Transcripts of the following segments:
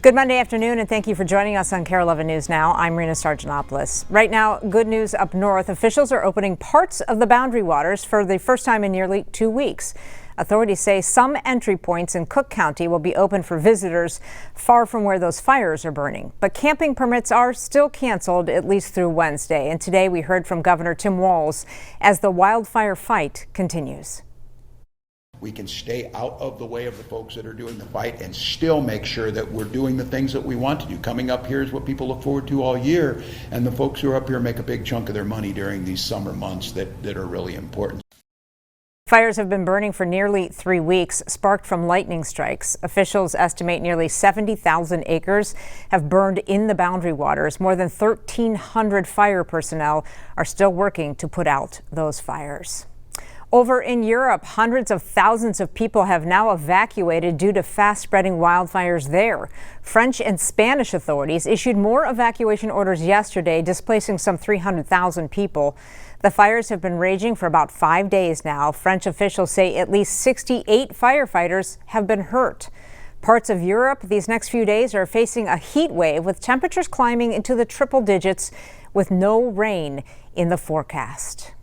Good Monday afternoon, and thank you for joining us on Kare 11 News Now. I'm Rena Sargentopoulos. Right now, good news up north. Officials are opening parts of the Boundary Waters for the first time in nearly 2 weeks. Authorities say some entry points in Cook County will be open for visitors far from where those fires are burning. But camping permits are still canceled, at least through Wednesday. And today we heard from Governor Tim Walz as the wildfire fight continues. We can stay out of the way of the folks that are doing the fight and still make sure that we're doing the things that we want to do. Coming up here is what people look forward to all year, and the folks who are up here make a big chunk of their money during these summer months that are really important. Fires have been burning for nearly 3 weeks, sparked from lightning strikes. Officials estimate nearly 70,000 acres have burned in the Boundary Waters. More than 1,300 fire personnel are still working to put out those fires. Over in Europe, hundreds of thousands of people have now evacuated due to fast-spreading wildfires there. French and Spanish authorities issued more evacuation orders yesterday, displacing some 300,000 people. The fires have been raging for about 5 days now. French officials say at least 68 firefighters have been hurt. Parts of Europe these next few days are facing a heat wave with temperatures climbing into the triple digits with no rain in the forecast.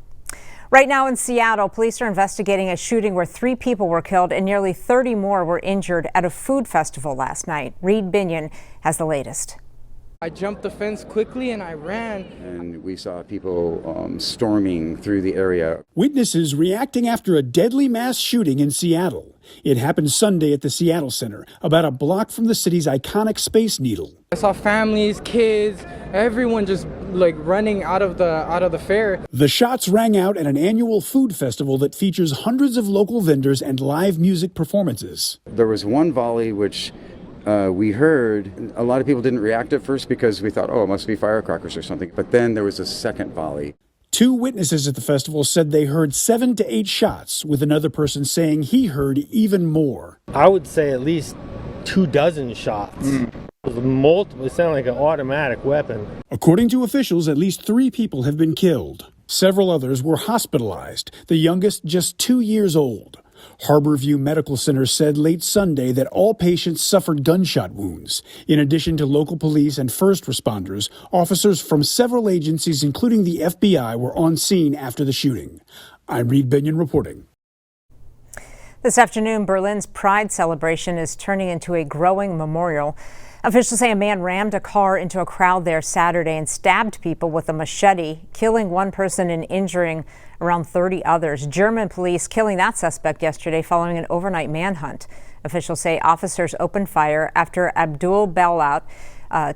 Right now in Seattle, police are investigating a shooting where 3 people were killed and nearly 30 more were injured at a food festival last night. Reed Binion has the latest. I jumped the fence quickly and I ran. And we saw people storming through the area. Witnesses reacting after a deadly mass shooting in Seattle. It happened Sunday at the Seattle Center, about a block from the city's iconic Space Needle. I saw families, kids, everyone just running out of the fair. The shots rang out at an annual food festival that features hundreds of local vendors and live music performances. There was one volley which we heard. A lot of people didn't react at first because we thought, oh, it must be firecrackers or something. But then there was a second volley. 2 witnesses at the festival said they heard 7 to 8 shots, with another person saying he heard even more. I would say at least 24 shots. It was multiple. It sounded like an automatic weapon. According to officials, at least 3 people have been killed. Several others were hospitalized, the youngest just 2 years old. Harborview Medical Center said late Sunday that all patients suffered gunshot wounds. In addition to local police and first responders, officers from several agencies, including the FBI, were on scene after the shooting. I'm Reed Binion reporting. This afternoon, Berlin's Pride celebration is turning into a growing memorial. Officials say a man rammed a car into a crowd there Saturday and stabbed people with a machete, killing 1 person and injuring around 30 others. German police killing that suspect yesterday following an overnight manhunt. Officials say officers opened fire after Abdul Belout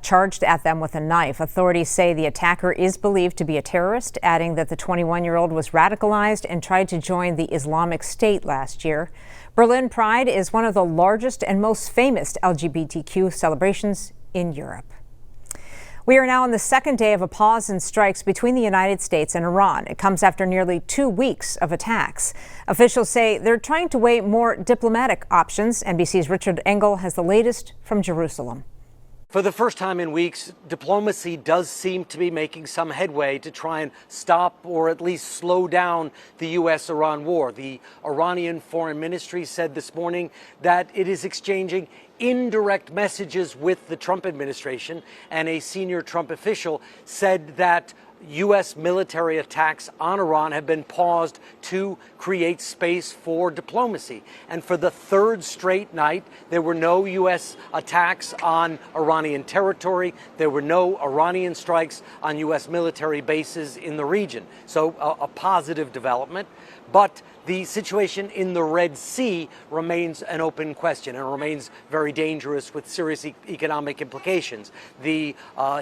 charged at them with a knife. Authorities say the attacker is believed to be a terrorist, adding that the 21-year-old was radicalized and tried to join the Islamic State last year. Berlin Pride is one of the largest and most famous LGBTQ celebrations in Europe. We are now on the second day of a pause in strikes between the United States and Iran. It comes after nearly 2 weeks of attacks. Officials say they're trying to weigh more diplomatic options. NBC's Richard Engel has the latest from Jerusalem. For the first time in weeks, diplomacy does seem to be making some headway to try and stop or at least slow down the U.S.-Iran war. The Iranian Foreign Ministry said this morning that it is exchanging indirect messages with the Trump administration, and a senior Trump official said that U.S. military attacks on Iran have been paused to create space for diplomacy. And for the 3rd straight night, there were no U.S. attacks on Iranian territory. There were no Iranian strikes on U.S. military bases in the region. So a positive development. But the situation in the Red Sea remains an open question and remains very dangerous with serious economic implications. The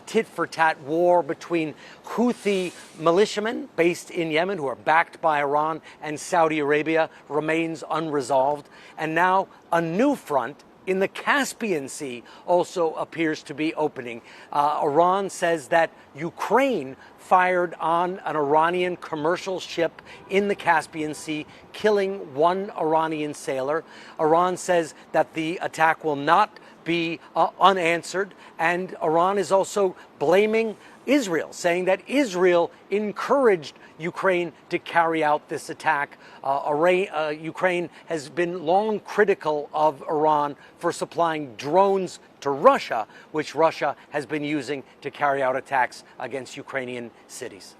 tit-for-tat war between Houthi militiamen based in Yemen, who are backed by Iran and Saudi Arabia, remains unresolved. And now a new front in the Caspian Sea also appears to be opening. Iran says that Ukraine fired on an Iranian commercial ship in the Caspian Sea, killing 1 Iranian sailor. Iran says that the attack will not be unanswered. And Iran is also blaming Israel, saying that Israel encouraged Ukraine to carry out this attack. Ukraine has been long critical of Iran for supplying drones to Russia, which Russia has been using to carry out attacks against Ukrainian cities.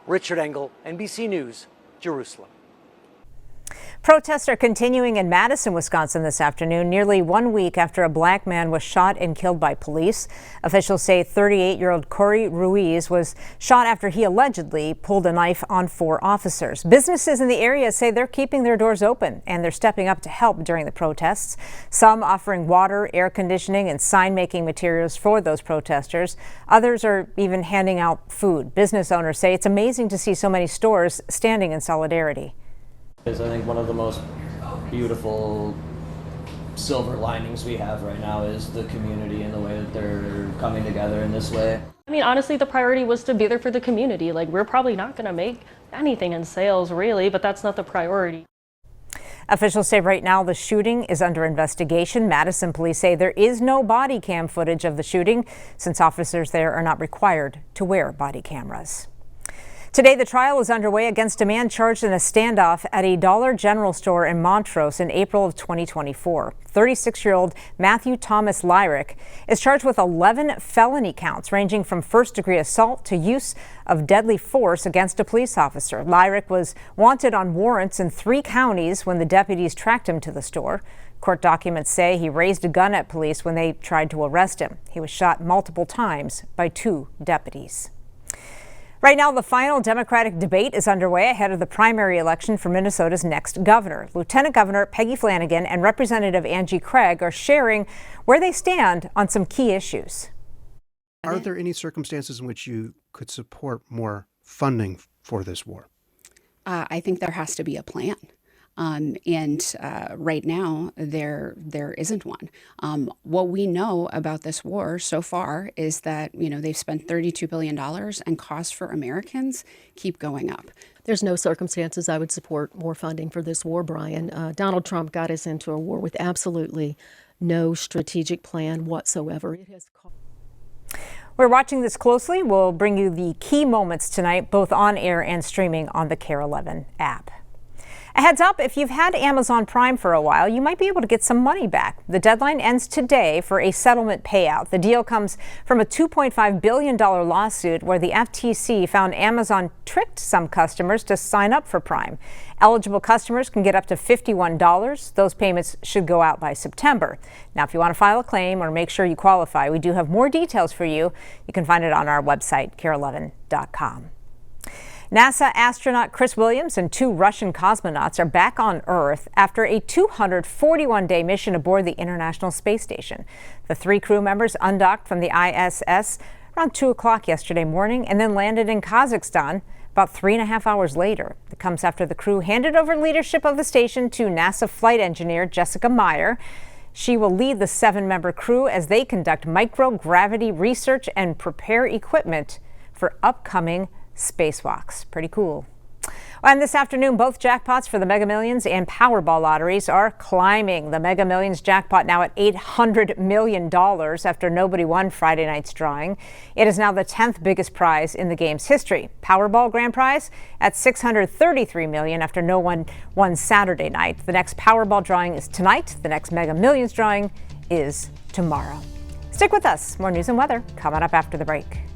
Richard Engel, NBC News, Jerusalem. Protests are continuing in Madison, Wisconsin this afternoon, nearly 1 week after a black man was shot and killed by police. Officials say 38-year-old Kare Ruiz was shot after he allegedly pulled a knife on 4 officers. Businesses in the area say they're keeping their doors open and they're stepping up to help during the protests. Some offering water, air conditioning, and sign-making materials for those protesters. Others are even handing out food. Business owners say it's amazing to see so many stores standing in solidarity. Is I think one of the most beautiful silver linings we have right now is the community and the way that they're coming together in this way. I mean, honestly, the priority was to be there for the community. Like, we're probably not going to make anything in sales, really, but that's not the priority. Officials say right now the shooting is under investigation. Madison police say there is no body cam footage of the shooting since officers there are not required to wear body cameras. Today, the trial is underway against a man charged in a standoff at a Dollar General store in Montrose in April of 2024. 36-year-old Matthew Thomas Lyric is charged with 11 felony counts ranging from first-degree assault to use of deadly force against a police officer. Lyric was wanted on warrants in 3 counties when the deputies tracked him to the store. Court documents say he raised a gun at police when they tried to arrest him. He was shot multiple times by 2 deputies. Right now, the final Democratic debate is underway ahead of the primary election for Minnesota's next governor. Lieutenant Governor Peggy Flanagan and Representative Angie Craig are sharing where they stand on some key issues. Are there any circumstances in which you could support more funding for this war? I think there has to be a plan. Right now, there isn't one. What we know about this war so far is that, they've spent $32 billion and costs for Americans keep going up. There's no circumstances I would support more funding for this war, Brian. Donald Trump got us into a war with absolutely no strategic plan whatsoever. We're watching this closely. We'll bring you the key moments tonight, both on air and streaming on the Kare 11 app. A heads up, if you've had Amazon Prime for a while, you might be able to get some money back. The deadline ends today for a settlement payout. The deal comes from a $2.5 billion lawsuit where the FTC found Amazon tricked some customers to sign up for Prime. Eligible customers can get up to $51. Those payments should go out by September. Now, if you want to file a claim or make sure you qualify, we do have more details for you. You can find it on our website, kare11.com. NASA astronaut Chris Williams and 2 Russian cosmonauts are back on Earth after a 241-day mission aboard the International Space Station. The 3 crew members undocked from the ISS around 2 o'clock yesterday morning and then landed in Kazakhstan about 3.5 hours later. It comes after the crew handed over leadership of the station to NASA flight engineer Jessica Meyer. She will lead the 7-member crew as they conduct microgravity research and prepare equipment for upcoming spacewalks. Pretty cool. And this afternoon, both jackpots for the Mega Millions and Powerball lotteries are climbing. The Mega Millions jackpot now at $800 million after nobody won Friday night's drawing. It is now the 10th biggest prize in the game's history. Powerball grand prize at $633 million after no one won Saturday night. The next Powerball drawing is tonight. The next Mega Millions drawing is tomorrow. Stick with us. More news and weather coming up after the break.